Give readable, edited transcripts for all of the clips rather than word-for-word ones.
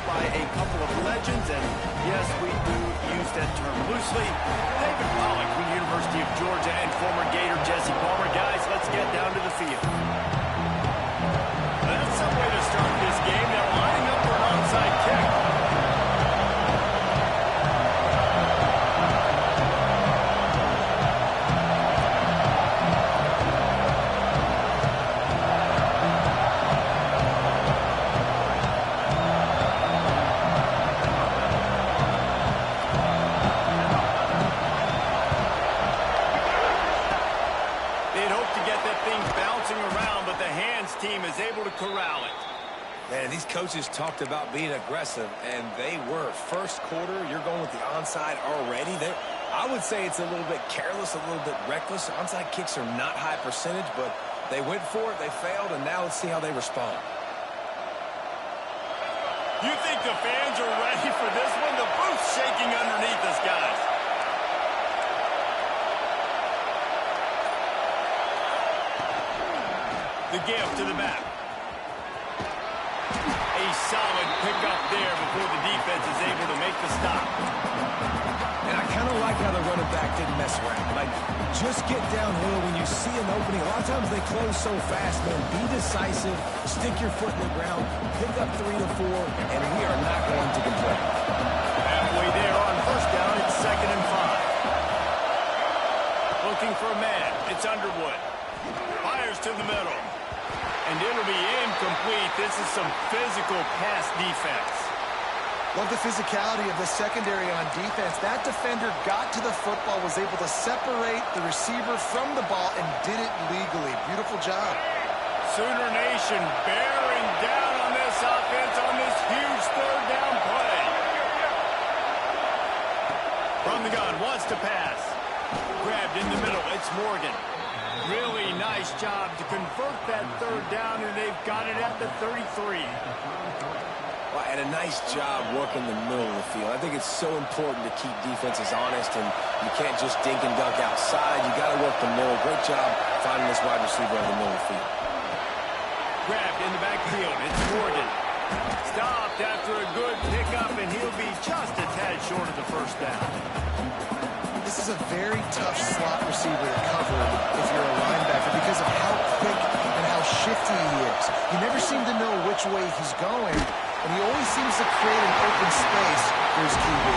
by a couple of legends, and yes, we do use that term loosely. David Pollack from the University of Georgia and former Gator Jesse Palmer. Guys, let's get down to the field. That's some way to start this game. They're lining up for an onside kick. Team is able to corral it. Man, these coaches talked about being aggressive, and they were. First quarter, you're going with the onside already. I would say it's a little bit careless, a little bit reckless. Onside kicks are not high percentage, but they went for it, they failed, and now let's see how they respond. You think the fans are ready for this one? The booth's shaking underneath us, guys. The give to the back. A solid pickup there before the defense is able to make the stop. And I kind of like how the running back didn't mess around. Like, just get downhill when you see an opening. A lot of times they close so fast, man. Be decisive, stick your foot in the ground, pick up 3 to 4, and we are not going to complain. Halfway there on first down, it's 2nd and 5. Looking for a man. It's Underwood. Fires to the middle. And it'll be incomplete. This is some physical pass defense. Love the physicality of the secondary on defense. That defender got to the football, was able to separate the receiver from the ball, and did it legally. Beautiful job. Sooner Nation bearing down on this offense on this huge 3rd down play. From the gun, wants to pass. Grabbed in the middle. It's Morgan. Really nice job to convert that 3rd down, and they've got it at the 33. Well, and a nice job working the middle of the field. I think it's so important to keep defenses honest, and you can't just dink and dunk outside. You got to work the middle. Great job finding this wide receiver on the middle of the field. Grabbed in the backfield. It's Morgan. Stopped after a good pickup, and he'll be just a tad short of the 1st down. This is a very tough slot receiver to cover if you're a linebacker because of how quick and how shifty he is. You never seem to know which way he's going, and he always seems to create an open space for his QB.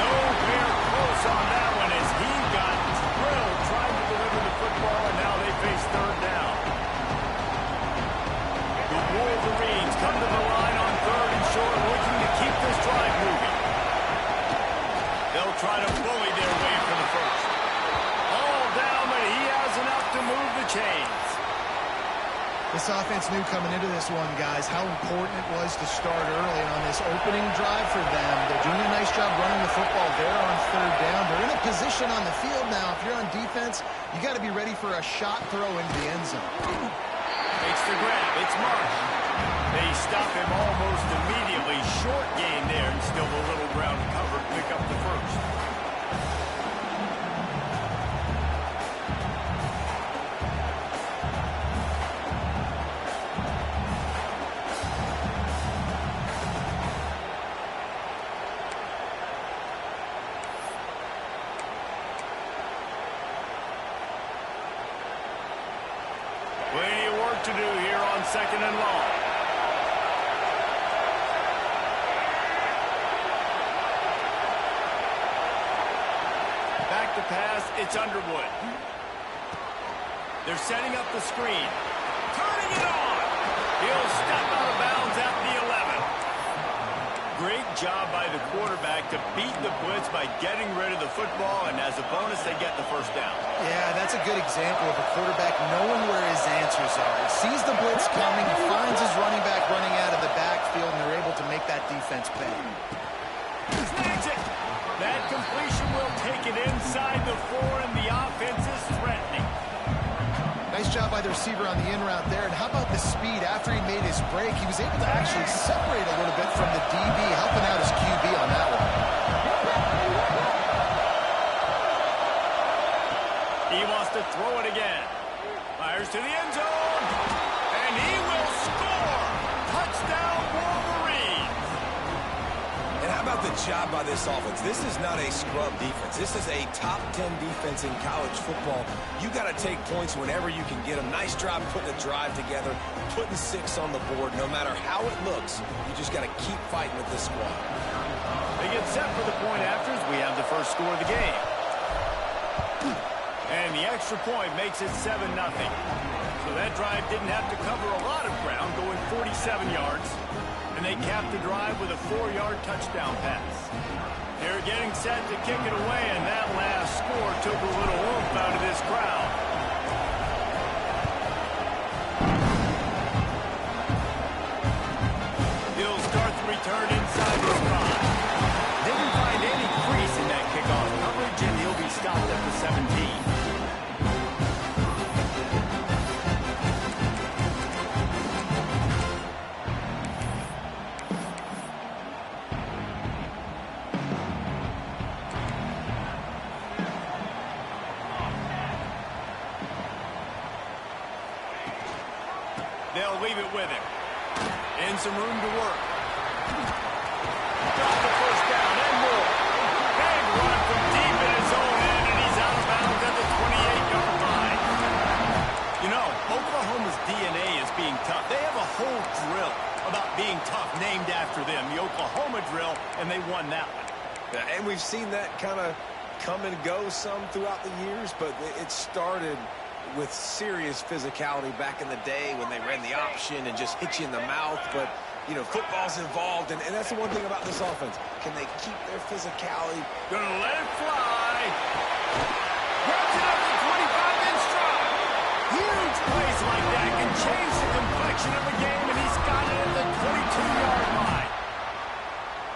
Nowhere close on that one as he got drilled trying to deliver the football, and now they face 3rd down. The Wolverines come to the line on 3rd and short, looking to keep this drive moving. They'll try to bully their way for the 1st. All down, but he has enough to move the chains. This offense knew coming into this one, guys, how important it was to start early. And on this opening drive for them, they're doing a nice job running the football there on 3rd down. They're in a position on the field now. If you're on defense, you got to be ready for a shot throw into the end zone. Takes the grab. It's Marsh. They stop him almost immediately. Short gain there, and still a little ground to cover to pick up the 1st. Plenty of work to do here on 2nd and long. Back to pass, it's Underwood. They're setting up the screen. Turning it on! He'll step out of bounds at the 11. Great job by the quarterback to beat the blitz by getting rid of the football, and as a bonus, they get the 1st down. Yeah, that's a good example of a quarterback knowing where his answers are. He sees the blitz coming, he finds his running back running out of the backfield, and they're able to make that defense pay. Snags it! That completion will take it inside the 4, and the offense is threatening. Nice job by the receiver on the in route there. And how about the speed after he made his break? He was able to actually separate a little bit from the DB, helping out his QB on that one. He wants to throw it again. Fires to the end zone. And he will score. Touchdown, Wolverines. job by this offense. This is not a scrub defense. This is a top 10 defense in college football. You got to take points whenever you can get them. Nice job putting a drive together, putting 6 on the board. No matter how it looks, you just got to keep fighting with this squad. They get set for the point afters. We have the first score of the game. And the extra point makes it 7-0. So that drive didn't have to cover a lot of ground, going 47 yards. And they capped the drive with a 4-yard touchdown pass. They're getting set to kick it away, and that last score took a little oomph out of this crowd. He'll start the return inside the spot. Didn't find any crease in that kickoff coverage, and he'll be stopped at the 17. They'll leave it with him. And some room to work. Got the first down and more. Big run from deep in his own end, and he's out of bounds at the 28-yard line. You know, Oklahoma's DNA is being tough. They have a whole drill about being tough named after them, the Oklahoma drill, and they won that one. Yeah, and we've seen that kind of come and go some throughout the years, but it started with serious physicality back in the day when they ran the option and just hit you in the mouth. But, you know, football's involved, and that's the one thing about this offense. Can they keep their physicality? Gonna let it fly. Grabs it up the 25-inch stride. Huge plays like that can change the complexion of a game, and he's got it at the 22-yard line.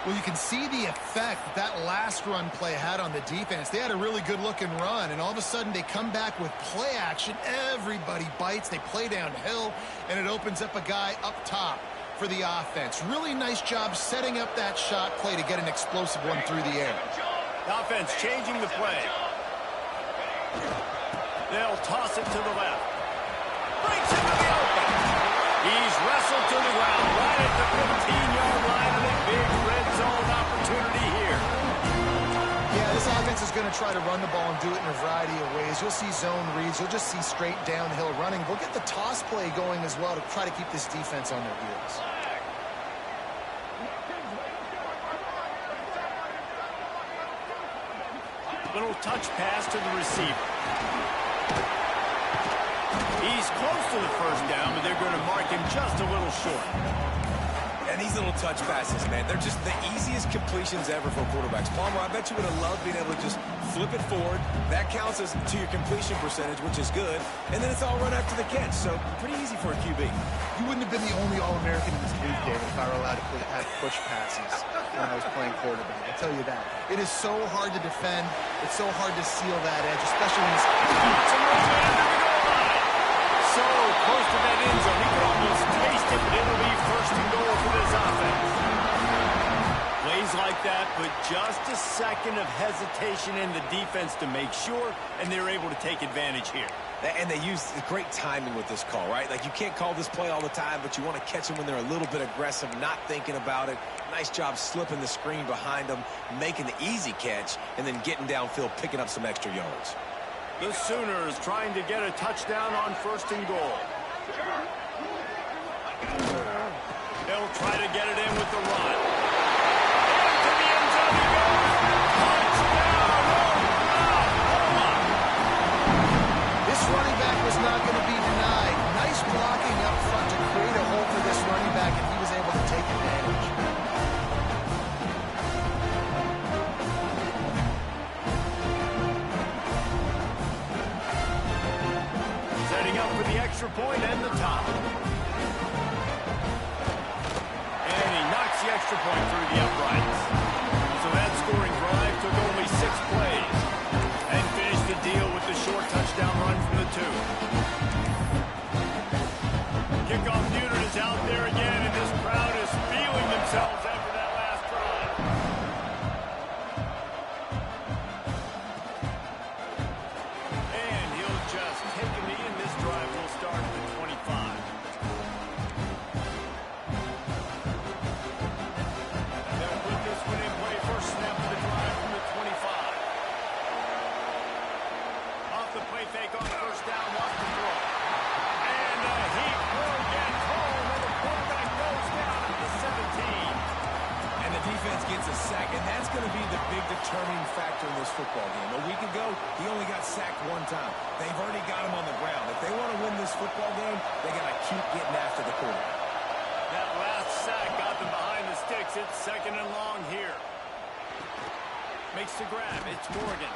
Well, you can see the effect that last run play had on the defense. They had a really good-looking run, and all of a sudden they come back with play action. Everybody bites. They play downhill, and it opens up a guy up top for the offense. Really nice job setting up that shot play to get an explosive one through the air. The offense changing the play. They'll toss it to the left. Breaks into the open. He's wrestled to the ground right at the 15-yard line, and a big red zone opportunity here. Yeah, this offense is going to try to run the ball and do it in a variety of ways. You'll see zone reads. You'll just see straight downhill running. We'll get the toss play going as well to try to keep this defense on their heels. Little touch pass to the receiver. He's close to the first down, but they're going to mark him just a little short. And these little touch passes, man, they're just the easiest completions ever for quarterbacks. Palmer, I bet you would have loved being able to just flip it forward. That counts as to your completion percentage, which is good. And then it's all run after the catch, so pretty easy for a QB. You wouldn't have been the only All-American in this league, David, if I were allowed to have push passes when I was playing quarterback. I'll tell you that. It is so hard to defend. It's so hard to seal that edge, especially when it's... So close to that end zone, he could almost taste it, but it'll be first and goal for this offense. Plays like that, but just a second of hesitation in the defense to make sure, and they're able to take advantage here. And they use the great timing with this call, right? Like, you can't call this play all the time, but you want to catch them when they're a little bit aggressive, not thinking about it. Nice job slipping the screen behind them, making the easy catch, and then getting downfield, picking up some extra yards. The Sooners trying to get a touchdown on first and goal. They'll try to get it in with the run. Into the end zone he goes. Touchdown, Oklahoma! This running back was not going to be denied. Nice blocking up front to create a hole for this running back, and he was able to take advantage. Up for the extra point and the top. And he knocks the extra point through the uprights. So that scoring drive took only 6 plays and finished the deal with the short touchdown run from the 2. Kickoff unit is out there again, and this crowd is feeling themselves after that last drive. And he'll just take a knee, and this drive will start at the 25. They'll put this one in play for factor in this football game. A week ago, he only got sacked one time. They've already got him on the ground. If they want to win this football game, they got to keep getting after the quarterback. That last sack got them behind the sticks. It's 2nd and long here. Makes the grab. It's Morgan.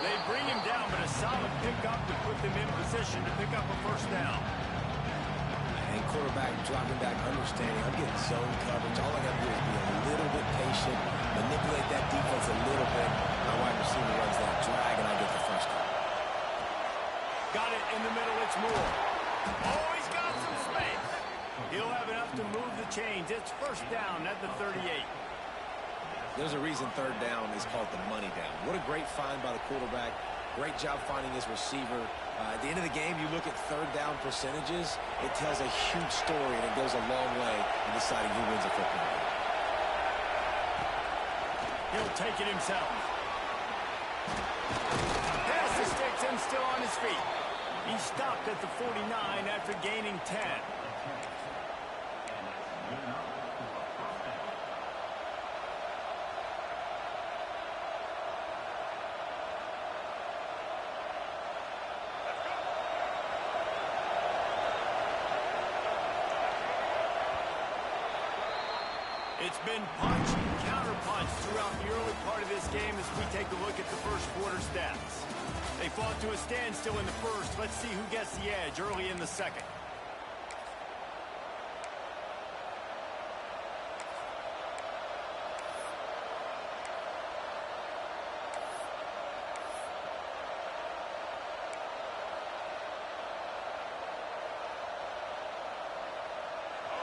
They bring him down, but a solid pickup to put them in position to pick up a first down. And quarterback dropping back, understanding, I'm getting zone coverage. All I got to do is be a little bit patient, manipulate that defense a little bit. My wide receiver runs that drag, and I get the first down. Got it in the middle. It's Moore. Oh, he's got some space. He'll have enough to move the chains. It's first down at the 38. There's a reason third down is called the money down. What a great find by the quarterback. Great job finding his receiver. At the end of the game, you look at third down percentages, it tells a huge story, and it goes a long way in deciding who wins a football game. He'll take it himself. Pass the sticks and still on his feet. He stopped at the 49 after gaining 10. It's been punch, counter-punch throughout the early part of this game as we take a look at the first quarter stats. They fought to a standstill in the first. Let's see who gets the edge early in the second.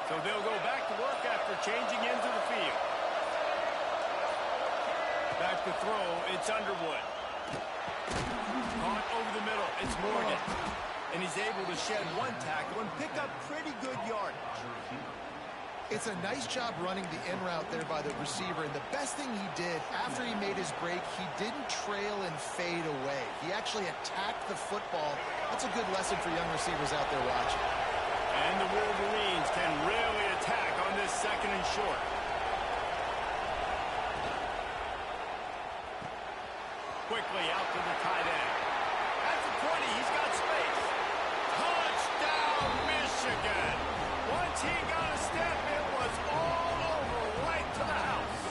So they'll go back to work after changing into the field. Back to throw, it's Underwood. Caught over the middle, it's Morgan. And he's able to shed one tackle and pick up pretty good yardage. It's a nice job running the in route there by the receiver, and the best thing he did after he made his break, he didn't trail and fade away. He actually attacked the football. That's a good lesson for young receivers out there watching. And the Wolverines can really attack on this 2nd and short. Quickly out to the tight end. At the 20, he's got space. Touchdown, Michigan. Once he got a step, it was all over, right to the house.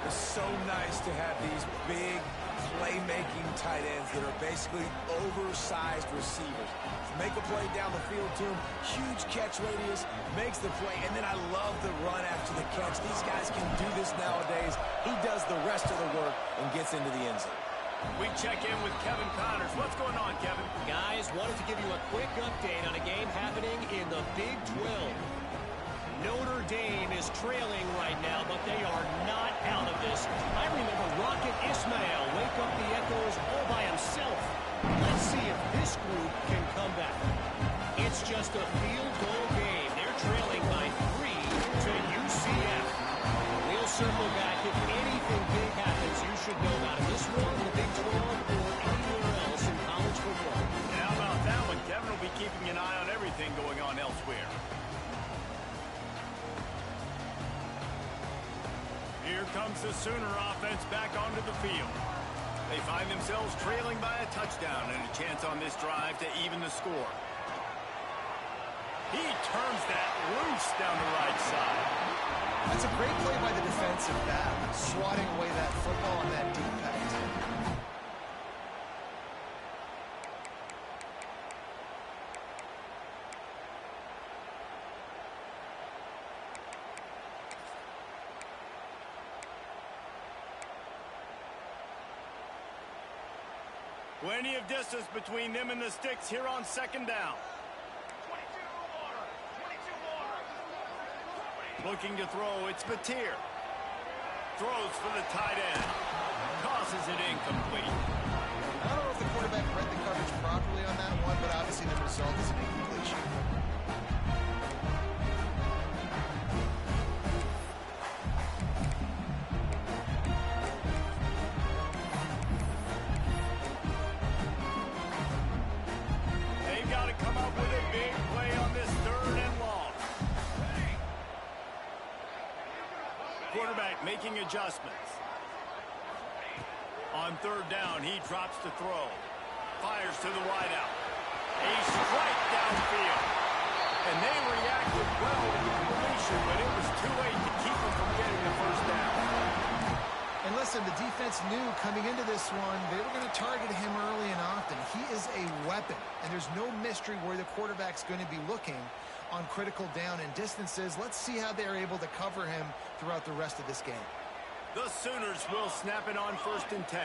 It's so nice to have these big playmaking tight ends that are basically oversized receivers. Make a play down the field to him, huge catch radius, makes the play, and then I love the run after the catch. These guys can do this nowadays. He does the rest of the work and gets into the end zone. We check in with Kevin Connors. What's going on, Kevin? Guys, wanted to give you a quick update on a game happening in the Big 12. Notre Dame is trailing right now, but they are not out of this. I remember Rocket Ismail wake up the echoes all by himself. Let's see if this group can come back. It's just a field goal game. They're trailing by 3 to UCF. We'll circle back. If anything big happens, you should know about it. This one, the Big 12, or anywhere else in college football. And how about that one? Kevin will be keeping an eye on everything going on elsewhere. Here comes the Sooner offense back onto the field. They find themselves trailing by a touchdown and a chance on this drive to even the score. He turns that loose down the right side. That's a great play by the defensive back, swatting away that football on that deep pass. Plenty of distance between them and the sticks here on 2nd down. Looking to throw, it's Mateer. Throws for the tight end. Tosses it incomplete. I don't know if the quarterback read the coverage properly on that one, but obviously the result is an incompletion. They've got to come up with a big play on this 3rd and long. Quarterback making adjustments. On third down, he drops to throw. Fires to the wideout. A strike downfield. And they reacted well to the completion, but it was too late to keep them from getting the first down. And listen, the defense knew coming into this one, they were going to target him early and often. He is a weapon, and there's no mystery where the quarterback's going to be looking on critical down and distances. Let's see how they're able to cover him throughout the rest of this game. The Sooners will snap it on 1st and 10.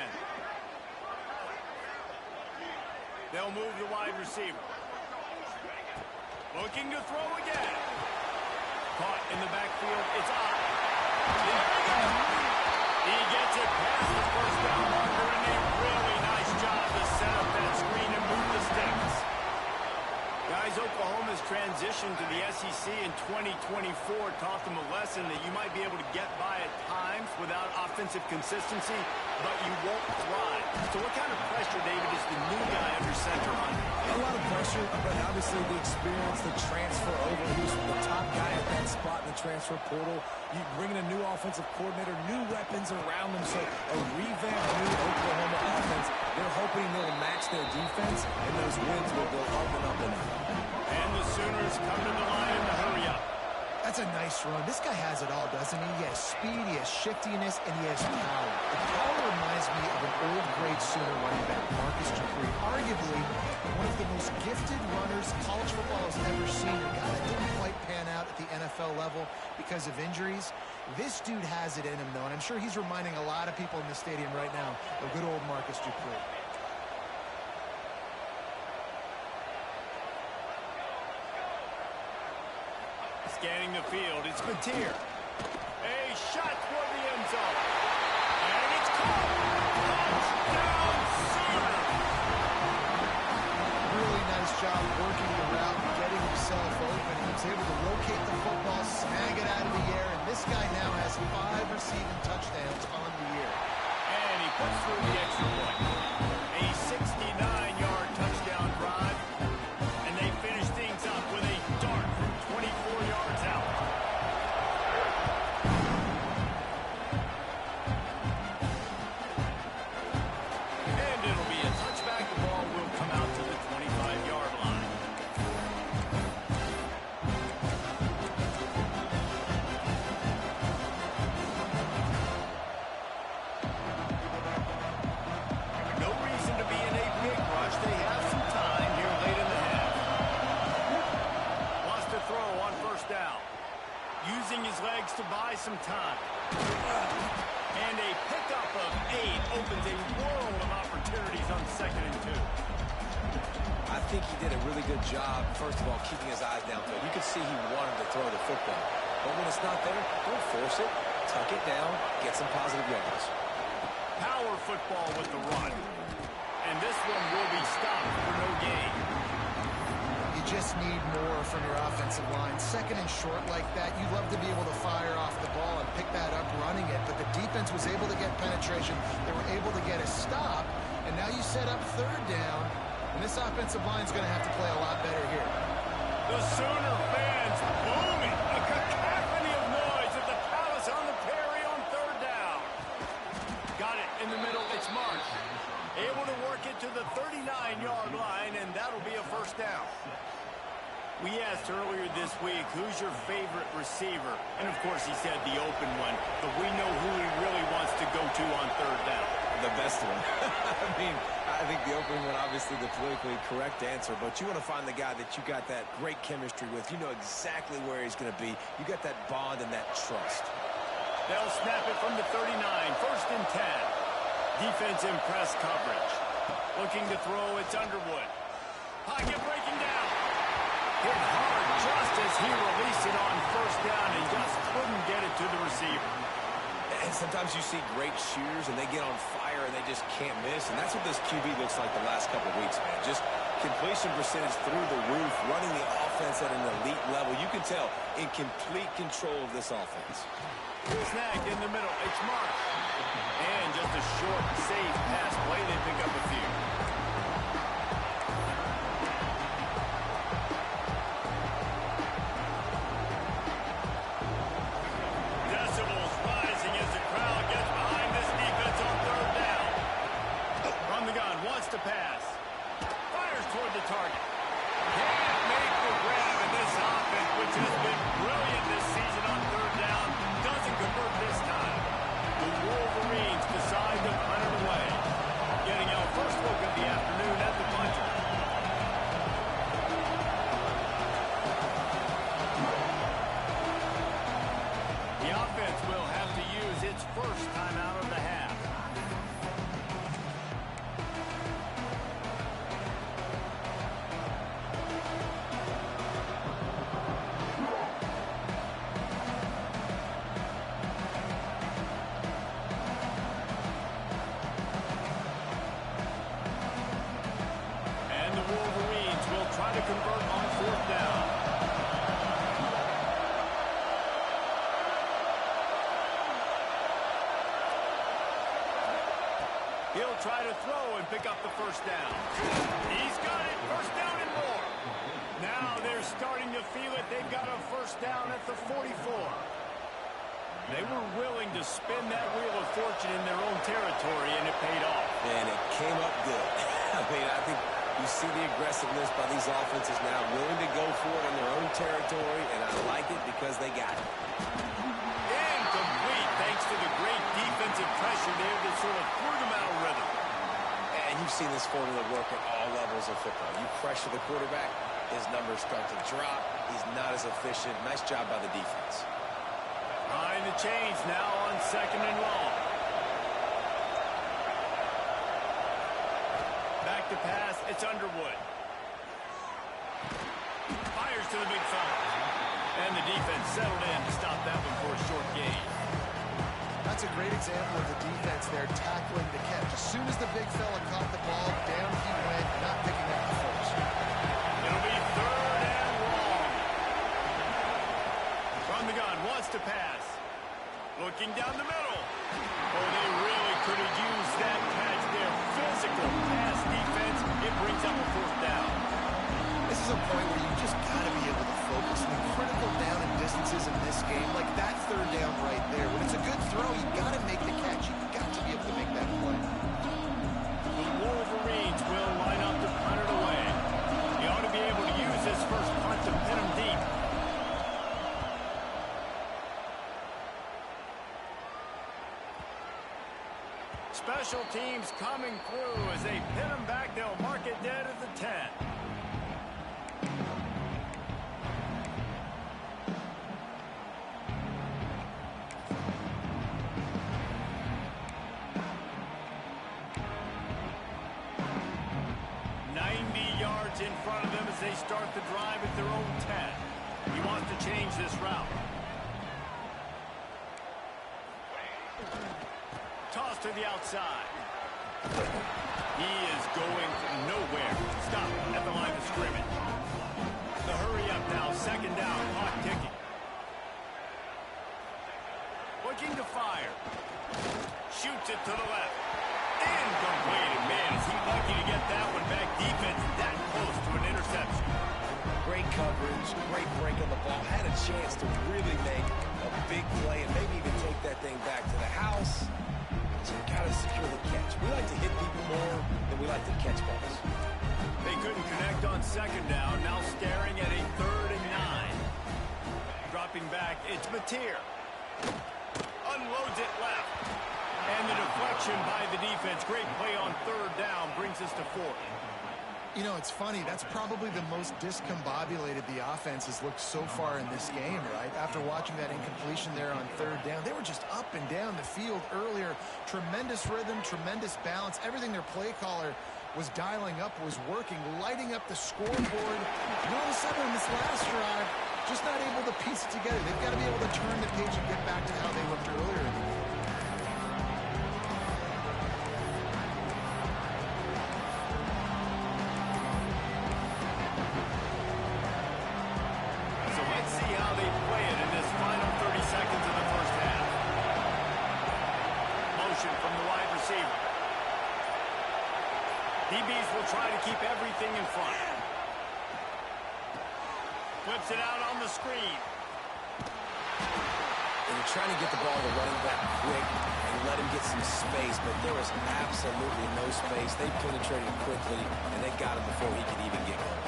They'll move the wide receiver. Looking to throw again. Caught in the backfield. It's out. He gets it past the first down marker, and a really nice job to set up that screen and move the sticks. Guys, Oklahoma's transition to the SEC in 2024 taught them a lesson that you might be able to get by at times without offensive consistency, but you won't thrive. So what kind of pressure, David, is the new guy under center on? A lot of pressure, but obviously the experience, the transfer over. He's the top guy at that spot in the transfer portal. You bring in a new offensive coordinator, new weapons around them, so a revamped new Oklahoma offense. They're hoping they'll match their defense, and those wins will go up and up and up. And the Sooners come to the line in the hurry up. That's a nice run. This guy has it all, doesn't he? He has speed, he has shiftiness, and he has power. The power reminds me of an old grade Sooner running back, Marcus Dupree. Arguably one of the most gifted runners college football has ever seen. A guy that didn't quite pan out at the NFL level because of injuries. This dude has it in him, though, and I'm sure he's reminding a lot of people in the stadium right now of good old Marcus Dupree. Scanning the field, it's Mateer. A shot toward the end zone. And it's caught. Touchdown, Sooner. Really nice job working the route and getting himself open. He was able to locate the football, snag it out of the air, and this guy now has 5 receiving touchdowns on the year. And he puts through the extra point. A 69-yard touchdown drive. And they finish things up with a dart from 24 yards out. And it'll be a touchback. The ball will come out to the 25-yard line. No reason to be in a big rush. They have some time here late in the half. Wants to throw on 1st down. Using his legs to buy some time. And a pickup of 8 opens a world of opportunities on 2nd and 2. I think he did a really good job, first of all, keeping his eyes downfield. You could see he wanted to throw the football. But when it's not there, don't force it. Tuck it down, get some positive yards. Power football with the run. And this one will be stopped for no gain. You just need more from your offensive line. 2nd and short like that, you'd love to be able to fire off the ball and pick that up running it, but the defense was able to get penetration. They were able to get a stop, and now you set up 3rd down, and this offensive line is going to have to play a lot better here. The Sooner fans booming. A cacophony of noise at the Palace on the Prairie on 3rd down. Got it in the middle. It's Mark. Able to work it to the 39-yard line, and that'll be a 1st down. We asked earlier this week, who's your favorite receiver? And, of course, he said the open one. But we know who he really wants to go to on 3rd down. The best one. I think the opening one, obviously the politically correct answer, but you want to find the guy that you got that great chemistry with. You know exactly where he's going to be. You got that bond and that trust. They'll snap it from the 39, 1st and 10. Defense in press coverage. Looking to throw, it's Underwood. Pocket breaking down. Hit hard just as he released it on 1st down and just couldn't get it to the receiver. And sometimes you see great shooters and they get on fire and they just can't miss. And that's what this QB looks like the last couple of weeks, man. Just completion percentage through the roof, running the offense at an elite level. You can tell in complete control of this offense. Snagged in the middle. It's Mark. And just a short, safe pass play. They pick up a few. Decibels rising as the crowd gets behind this defense on 3rd down. first timeout of the half. And the Wolverines will try to convert on fourth down. He'll try to throw and pick up the first down. He's got it. First down and more. Now they're starting to feel it. They've got a first down at the 44. They were willing to spin that wheel of fortune in their own territory, and it paid off. And it came up good. I mean, I think you see the aggressiveness by these offenses now, willing to go for it in their own territory, and I like it because they got it. Incomplete, thanks to the great defensive pressure there that sort of threw them out of rhythm. And you've seen this formula work at all levels of football. You pressure the quarterback, his numbers start to drop. He's not as efficient. Nice job by the defense. Behind the chains now on second and long. Back to pass, it's Underwood. Fires to the big fella. And the defense settled in to stop that one for a short gain. That's a great example of the defense there tackling the catch. As soon as the big fella caught the ball, down he went, not picking up the first. It'll be third and long. From the gun, wants to pass. Looking down the middle. Oh, they really could have used that catch there. Physical pass defense. It brings up a fourth down. This is a point where you just got to be able to focus. I mean, critical down and distances in this game, like that third down right there. When it's a good throw, you got to make the catch. You got to be able to make that play. The Wolverines will line up to punt it away. He ought to be able to use his first punt to pin him deep. Special teams coming through as they pin him back. They'll mark it dead at the 10. In front of them as they start the drive at their own 10. He wants to change this route. Toss to the outside. He is going nowhere. Stop at the line of scrimmage. The hurry up now. Second down. Clock ticking. Looking to fire. Shoots it to the left. Incomplete. Man, is he lucky to get that one back. Defense that close to an interception. Great coverage, great break on the ball. Had a chance to really make a big play and maybe even take that thing back to the house. So you got to secure the catch. We like to hit people more than we like to catch balls. They couldn't connect on second down. Now staring at a third and 9. Dropping back, it's Mateer. Unloads it left. And the deflection by the defense. Great play on third down brings us to fourth. You know, it's funny. That's probably the most discombobulated the offense has looked so far in this game, right? After watching that incompletion there on third down, they were just up and down the field earlier. Tremendous rhythm, tremendous balance. Everything their play caller was dialing up was working, lighting up the scoreboard. And all of a sudden, in this last drive, just not able to piece it together. They've got to be able to turn the page and get back to how they looked earlier in the game. DBs will try to keep everything in front. Flips it out on the screen. They were trying to get the ball to running back quick and let him get some space, but there was absolutely no space. They penetrated quickly, and they got him before he could even get going.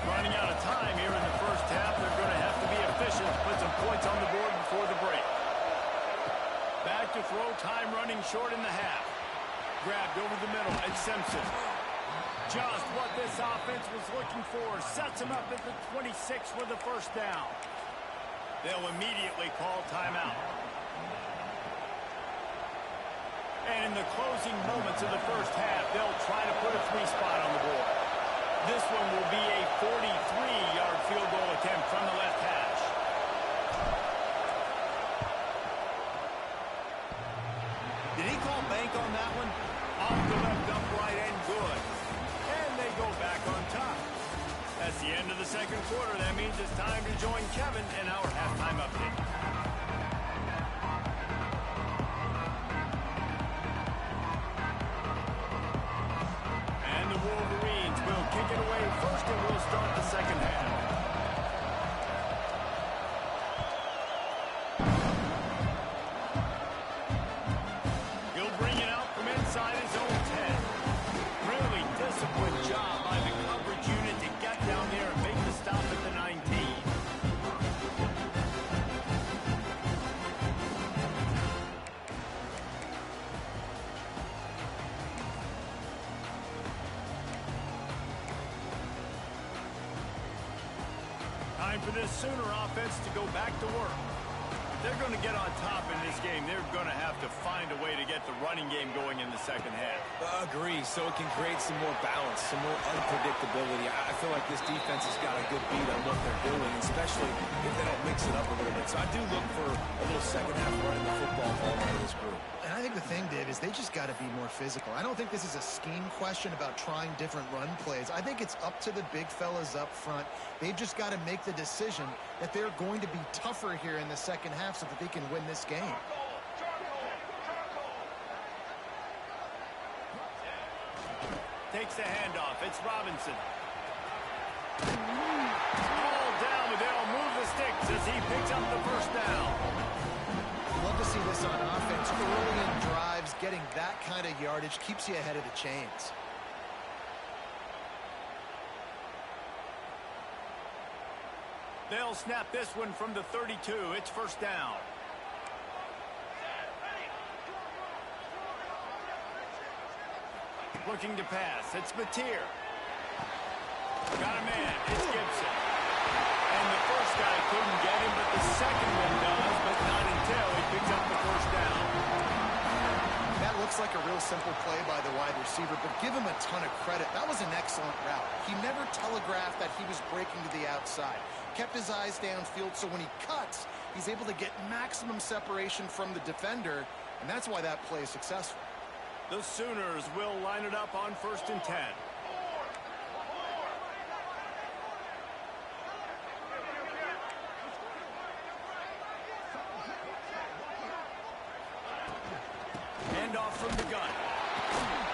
Running out of time here in the first half. They're going to have to be efficient to put some points on the board before the break. Back to throw, time running short in the half. Grabbed over the middle, and Simpson. Just what this offense was looking for. Sets him up at the 26 with the first down. They'll immediately call timeout. And in the closing moments of the first half, they'll try to put a 3-spot on the board. This one will be a 43-yard field goal attempt from the left hash. Did he call bank on that one? Off the left upright and good. And they go back on top. That's the end of the second quarter. That means it's time to join Kevin in our halftime update. And the Wolverines will kick it away first, and we'll start the second half. He'll bring it out from inside his own 10. Really disciplined job by the coverage unit to get down there and make the stop at the 19. Time for this Sooner offense to go back to work. They're going to get on top in this game. They're going to have to find a way to get the running game going in the second half. Agree, so it can create some more balance, some more unpredictability. I feel like this defense has got a good beat on what they're doing, especially if they don't mix it up a little bit. So I do look for a little second half running the football ball out of this group. And I think the thing, Dave, is they just got to be more physical. I don't think this is a scheme question about trying different run plays. I think it's up to the big fellas up front. They've just got to make the decision that they're going to be tougher here in the second half so that they can win this game. Takes the handoff. It's Robinson. All down, but they'll move the sticks as he picks up the first down. Love to see this on offense. Early in drives, getting that kind of yardage keeps you ahead of the chains. They'll snap this one from the 32. It's first down. Looking to pass. It's Mateer. Got a man. It's Gibson. And the first guy couldn't get him, but the second one does, but not until he picks up the first down. That looks like a real simple play by the wide receiver, but give him a ton of credit. That was an excellent route. He never telegraphed that he was breaking to the outside. Kept his eyes downfield, so when he cuts, he's able to get maximum separation from the defender, and that's why that play is successful. The Sooners will line it up on 1st and 10. Handoff from the gun.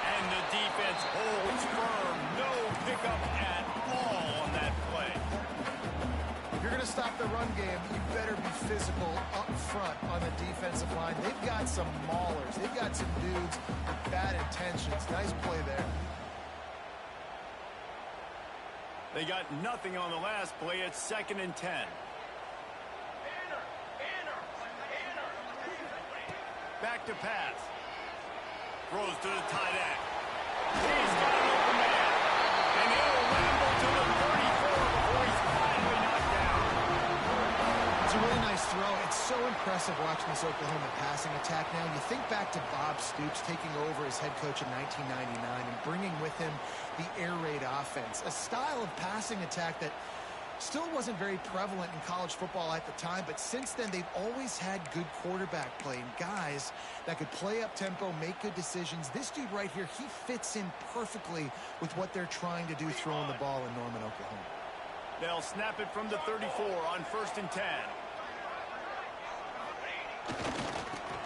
And the defense holds firm. No pickup at all on that play. If you're going to stop the run game, you better be physical up front on the defensive line. They've got some maulers. They've got some dudes with bad intentions. Nice play there. They got nothing on the last play. It's 2nd and 10. Back to pass. Throws to the tight end. He's got an open man. And he'll ramble to the 34 before he's finally knocked down. It's a really nice throw. It's so impressive watching this Oklahoma passing attack now. You think back to Bob Stoops taking over as head coach in 1999 and bringing with him the air raid offense, a style of passing attack that still wasn't very prevalent in college football at the time, but since then they've always had good quarterback play and guys that could play up tempo, make good decisions. This dude right here, he fits in perfectly with what they're trying to do throwing the ball in Norman, Oklahoma. They'll snap it from the 34 on 1st and 10.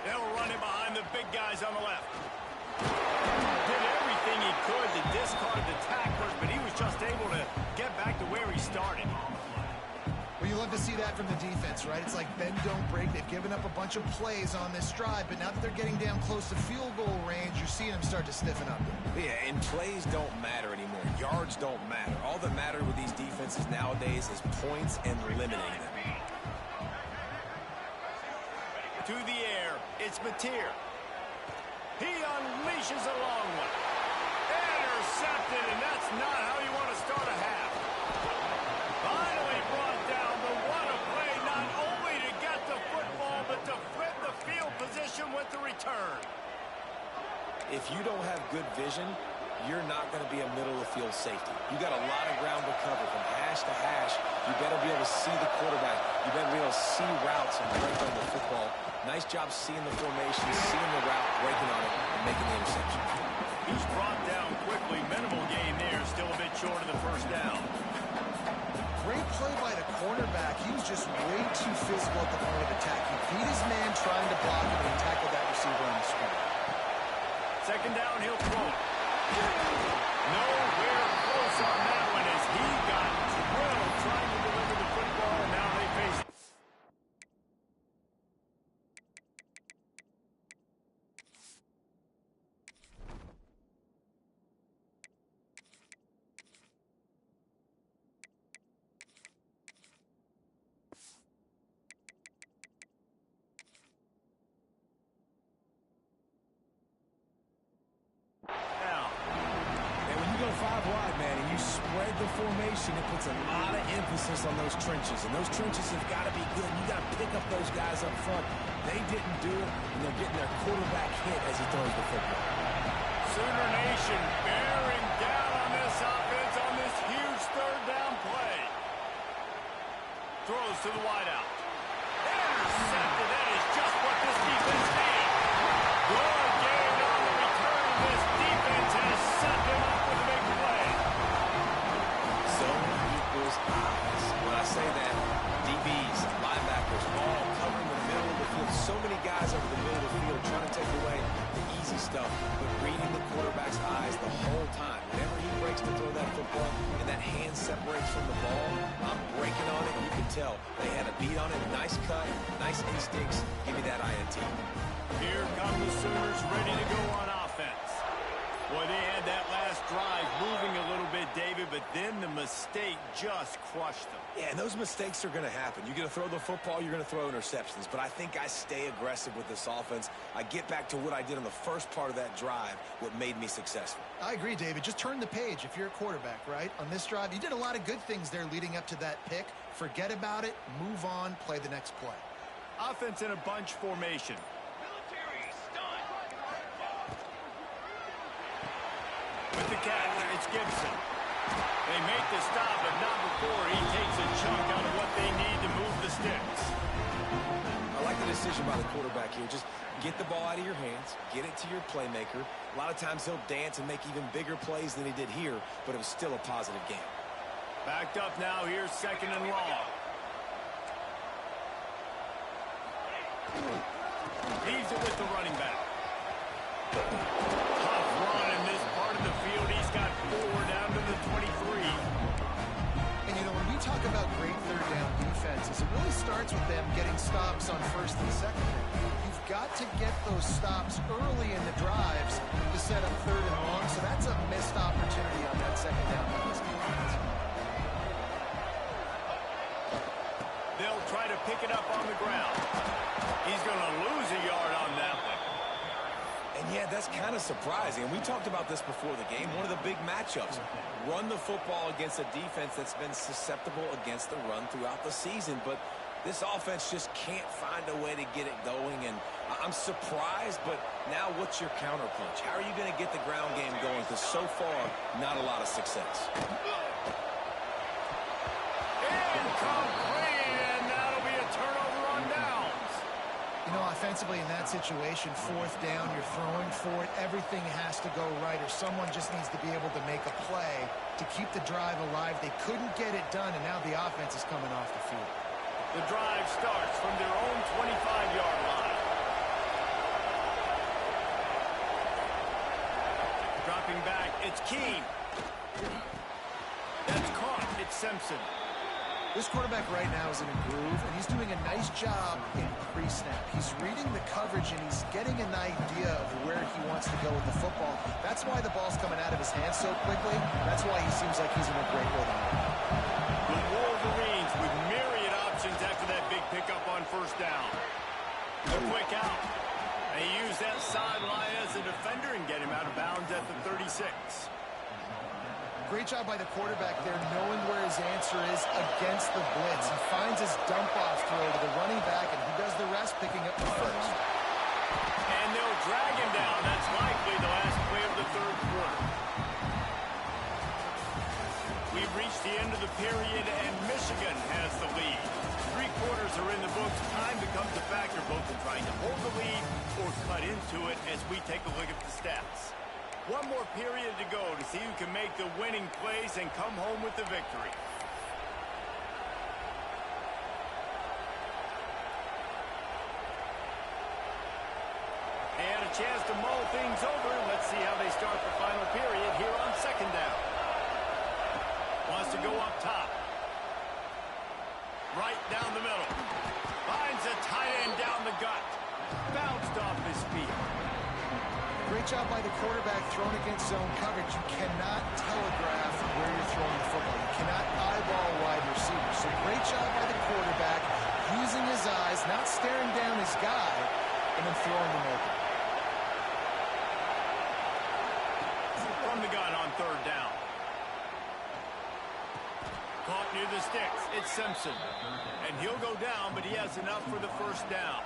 They'll run it behind the big guys on the left. Did everything he could to discard the tacklers, but he was just able to get back to where he started. Well, you love to see that from the defense, right? It's like bend, don't break. They've given up a bunch of plays on this drive, but now that they're getting down close to field goal range, you're seeing them start to stiffen up. Yeah, and plays don't matter anymore. Yards don't matter. All that matters with these defenses nowadays is points and limiting them. To the air, it's Mateer. He unleashes a long one. Intercepted, and that's not how you want to start a half. Finally brought down, but what a play, not only if you don't have good vision, you're not going to be a middle-of-the-field safety. You got a lot of ground to cover from hash to hash. You better be able to see the quarterback. You better be able to see routes and break on the football. Nice job seeing the formation, seeing the route, breaking on it, and making the interception. He's brought down quickly. Minimal gain there. Still a bit short of the first down. Great play by the cornerback. He was just way too physical at the point of attack. He beat his man trying to block him and tackled that receiver on the screen. Second down, he'll throw it. Nowhere close on that one as he got drilled trying to deliver the football, and now they face. Five wide, man, and you spread the formation, it puts a lot of emphasis on those trenches, and those trenches have got to be good. You got to pick up those guys up front. They didn't do it, and they're getting their quarterback hit as he throws the football. Sooner Nation bearing down on this offense on this huge third down play. Throws to the wideout. Intercepted. That is just what this defense needs. Good game on the return. This defense has set them up with a big play. Zone equals eyes. When I say that, DBs, linebackers, all covering the middle of the field. So many guys over the middle of the field trying to take away the easy stuff, but reading the quarterback's eyes the whole time. Whenever he breaks to throw that football and that hand separates from the ball, I'm breaking on it. You can tell they had a beat on it. Nice cut, nice instincts. Give me that INT. Here come the Sooners ready to go on offense. Boy, they had that last drive moving a little bit, David, but then the mistake just crushed them. Yeah, and those mistakes are going to happen. You're going to throw the football, you're going to throw interceptions, but I think I stay aggressive with this offense. I get back to what I did on the first part of that drive, what made me successful. I agree, David. Just turn the page if you're a quarterback, right? On this drive, you did a lot of good things there leading up to that pick. Forget about it, move on, play the next play. Offense in a bunch formation. With the catch, it's Gibson. They make the stop, but not before he takes a chunk out of what they need to move the sticks. I like the decision by the quarterback here. Just get the ball out of your hands, get it to your playmaker. A lot of times he'll dance and make even bigger plays than he did here, but it was still a positive game. Backed up now, here's second and long. Leaves it with the running back. Tough run in this part of the field. He's got 4 down to the 23. And, you know, when we talk about great third down defenses, it really starts with them getting stops on first and second. You've got to get those stops early in the drives to set up third and long, so that's a missed opportunity on that second down by this defense. They'll try to pick it up on the ground. He's going to lose a yard on that one. And yeah, that's kind of surprising. And we talked about this before the game. One of the big matchups. Run the football against a defense that's been susceptible against the run throughout the season. But this offense just can't find a way to get it going. And I'm surprised, but now what's your counterpunch? How are you going to get the ground game going? Because so far, not a lot of success. Incomplete, and that'll be a turnover on downs. You know, offensively in that situation, fourth down, you're throwing for it. Everything has to go right, or someone just needs to be able to make a play to keep the drive alive. They couldn't get it done, and now the offense is coming off the field. The drive starts from their own 25-yard line. Dropping back, it's Keene. That's caught, it's Simpson. This quarterback right now is in a groove, and he's doing a nice job in pre-snap. He's reading the coverage, and he's getting an idea of where he wants to go with the football. That's why the ball's coming out of his hands so quickly. That's why he seems like he's in a great rhythm. The Wolverines with myriad options after that big pickup on first down. A quick out. They use that sideline as a defender and get him out of bounds at the 36. Great job by the quarterback there, knowing where his answer is against the blitz. He finds his dump-off throw to the running back, and he does the rest, picking up the first. And they'll drag him down. That's likely the last play of the third quarter. We've reached the end of the period, and Michigan has the lead. 3 quarters are in the books. Time becomes a factor both in trying to hold the lead or cut into it as we take a look at the stats. One more period to go to see who can make the winning plays and come home with the victory. And a chance to mull things over. Let's see how they start the final period here on second down. Wants to go up top. Right down the middle. Finds a tight end down the gut. Bounced off his feet. Great job by the quarterback throwing against zone coverage. You cannot telegraph where you're throwing the football. You cannot eyeball wide receivers. So great job by the quarterback using his eyes, not staring down his guy, and then throwing him open. From the gun on third down. Caught near the sticks. It's Simpson. And he'll go down, but he has enough for the first down.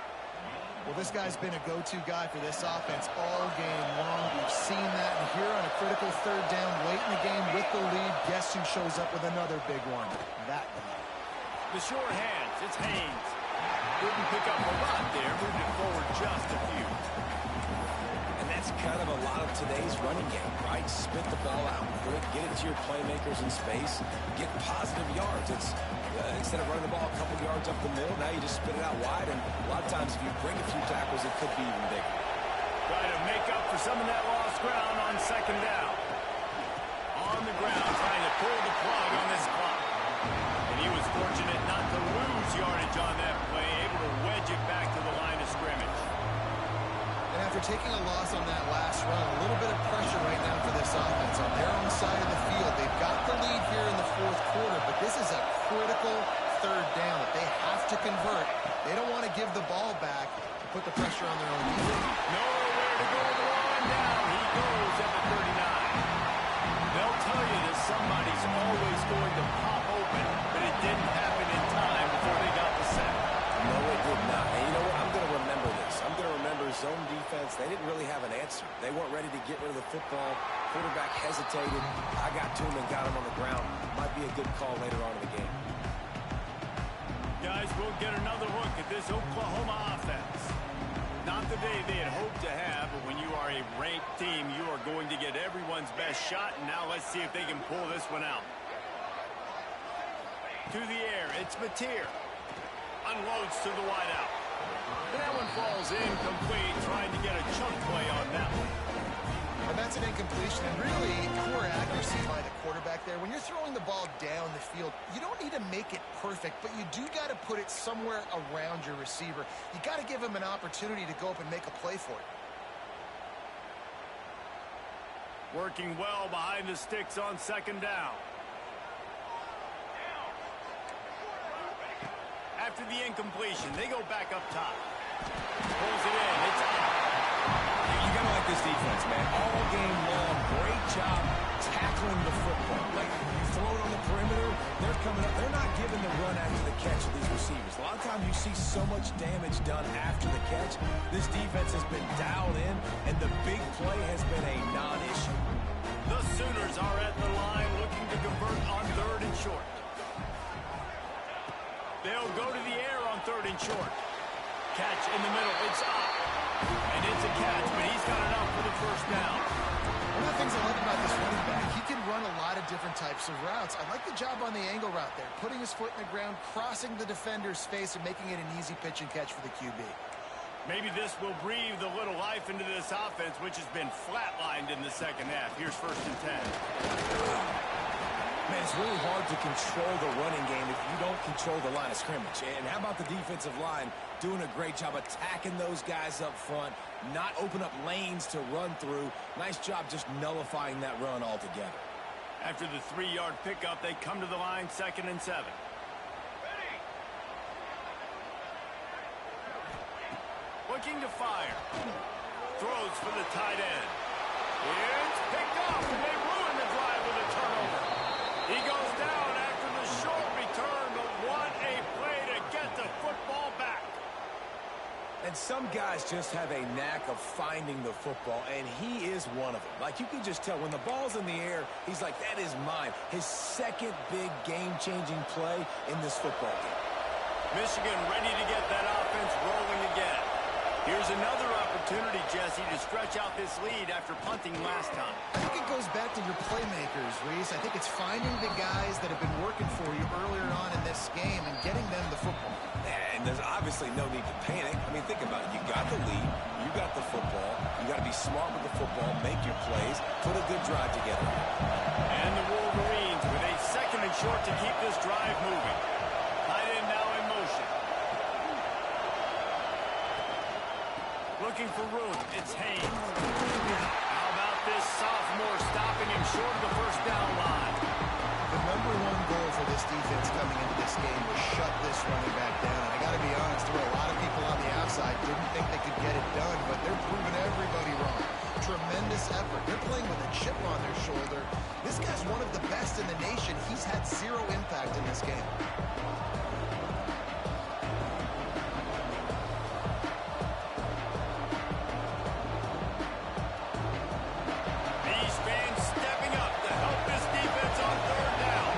Well, this guy's been a go-to guy for this offense all game long. We've seen that, and here on a critical third down late in the game with the lead, guess who shows up with another big one? That guy. The short hands. It's Haynes. Didn't pick up a lot there. Moved it forward just a few. And that's kind of a lot of today's running game, right? Spit the ball out quick, get it to your playmakers in space, get positive yards. It's instead of running the ball a couple yards up the middle, now you just spit it out wide, and a lot of times if you bring a few tackles, it could be even bigger. Try to make up for some of that lost ground on second down. On the ground, trying to pull the plug on this clock. And he was fortunate not to lose yardage on that play, able to wedge it back to the line of scrimmage. And after taking a loss on that last run, a little bit of pressure right now for this offense. On their own side of the field, they've got the lead here in the fourth quarter, but this is a critical third down that they have to convert. They don't want to give the ball back to put the pressure on their own defense. Nowhere to go the line down. He goes at the 39. They'll tell you that somebody's always going to pop open, but it didn't happen in time before they got the sack. No, it did not. And you know what? I'm going to remember this. I'm going to remember zone defense. They didn't really have an answer. They weren't ready to get rid of the football. Quarterback hesitated. I got to him and got him on the ground. Might be a good call later on in the game. Guys, we'll get another look at this Oklahoma offense. Not the day they had hoped to have, but when you are a ranked team, you are going to get everyone's best shot. And now let's see if they can pull this one out. To the air, it's Mateer. Unloads to the wideout. And that one falls incomplete, trying to get a chunk play on that one. And that's an incompletion, and really poor accuracy by the quarterback there. When you're throwing the ball down the field, you don't need to make it perfect, but you do got to put it somewhere around your receiver. You got to give him an opportunity to go up and make a play for it. Working well behind the sticks on second down. After the incompletion, they go back up top. Pulls it in. It's out. You got to like this defense, man. All game long, great job tackling the football. Like, you throw it on the perimeter, they're coming up. They're not giving the run after the catch of these receivers. A lot of times you see so much damage done after the catch. This defense has been dialed in, and the big play has been a non-issue. The Sooners are at the line looking to convert on third and short. They'll go to the air on third and short. Catch in the middle. It's up. And it's a catch, but he's got enough for the first down. One of the things I like about this running back, he can run a lot of different types of routes. I like the job on the angle route there, putting his foot in the ground, crossing the defender's face, and making it an easy pitch and catch for the QB. Maybe this will breathe a little life into this offense, which has been flatlined in the second half. Here's first and 10. Man, it's really hard to control the running game if you don't control the line of scrimmage. And how about the defensive line doing a great job attacking those guys up front, not open up lanes to run through. Nice job just nullifying that run altogether. After the 3-yard pickup, they come to the line, 2nd and 7. Looking to fire. Throws for the tight end. It's picked off, and they ruin the drive with a turnover. He goes down after the short return, but what a play to get the football back. And some guys just have a knack of finding the football, and he is one of them. Like, you can just tell when the ball's in the air, he's like, that is mine. His second big game-changing play in this football game. Michigan ready to get that offense rolling again. Here's another opportunity, Jesse, to stretch out this lead after punting last time. I think it goes back to your playmakers, Reese. I think it's finding the guys that have been working for you earlier on in this game and getting them the football. And there's obviously no need to panic. I mean, think about it. You got the lead. You got the football. You got to be smart with the football, make your plays, put a good drive together. And the Wolverines with a second and short to keep this drive moving. Tight end now in motion. Looking for room. It's Haynes. How about this sophomore stopping him short of the first down line? The number one goal for this defense coming into this game was shut this running back down. And I got to be honest, there were a lot of people on the outside didn't think they could get it done, but they're proving everybody wrong. Tremendous effort. They're playing with a chip on their shoulder. This guy's one of the best in the nation. He's had zero impact in this game. These fans stepping up to help this defense on third down.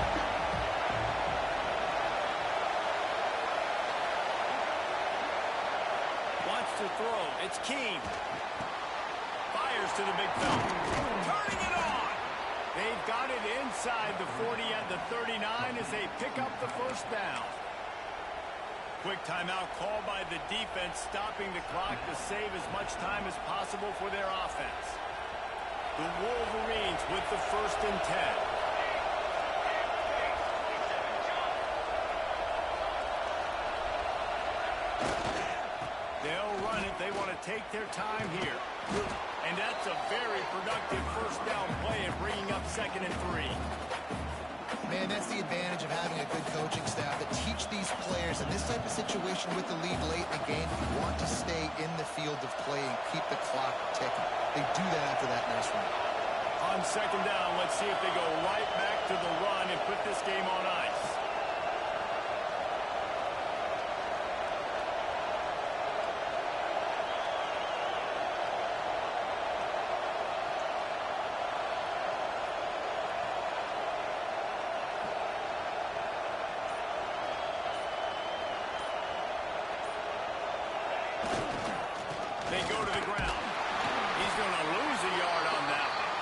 Wants to throw. It's Keene. Fires to the big fella. Turning it on. They've got it inside the 40 at the 39 as they pick up the first down. Quick timeout called by the defense, stopping the clock to save as much time as possible for their offense. The Wolverines with the 1st and 10. They'll run it. They want to take their time here. And that's a very productive first down play and bringing up 2nd and 3. Man, that's the advantage of having a good coaching staff that teach these players in this type of situation with the lead late in the game. You want to stay in the field of play and keep the clock ticking. They do that after that nice run. On 2nd down, let's see if they go right back to the run and put this game on ice. They go to the ground. He's going to lose a yard on that one.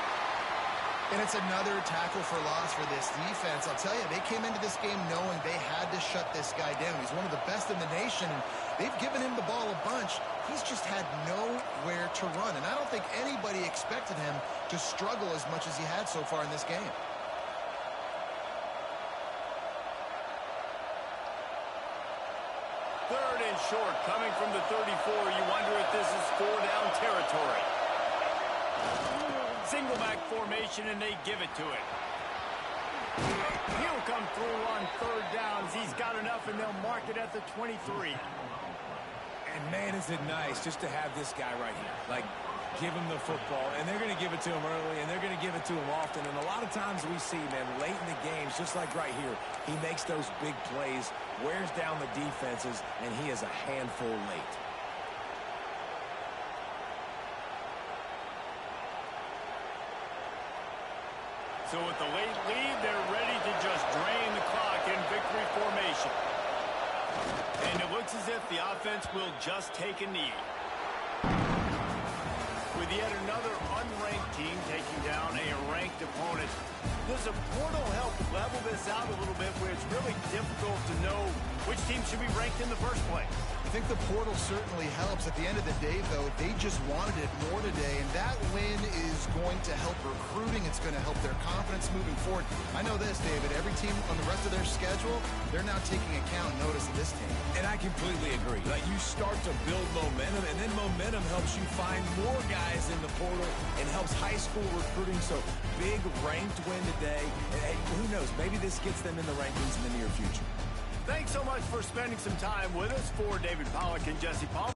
And it's another tackle for loss for this defense. I'll tell you, they came into this game knowing they had to shut this guy down. He's one of the best in the nation, and they've given him the ball a bunch. He's just had nowhere to run, and I don't think anybody expected him to struggle as much as he had so far in this game. Third and short, coming from the 34. You wonder if this is 4-down territory. Single back formation, and they give it to it. He'll come through on 3rd downs. He's got enough, and they'll mark it at the 23. And man, is it nice just to have this guy right here. Like, give him the football, and they're going to give it to him early, and they're going to give it to him often. And a lot of times we see, man, late in the games, just like right here, he makes those big plays, wears down the defenses, and he is a handful late. So with the late lead, they're ready to just drain the clock in victory formation. And it looks as if the offense will just take a knee. With yet another unranked team taking down a ranked opponent. Does a portal help level this out a little bit where it's really difficult to know which team should be ranked in the first place? I think the portal certainly helps. At the end of the day, though, they just wanted it more today, and that win is going to help recruiting. It's going to help their confidence moving forward. I know this, David. Every team on the rest of their schedule, they're now taking account and notice of this team. And I completely agree. Like, you start to build momentum, and then momentum helps you find more guys in the portal and helps high school recruiting. So, big ranked win today. And hey, who knows? Maybe this gets them in the rankings in the near future. Thanks so much for spending some time with us. For David Pollack and Jesse Paul.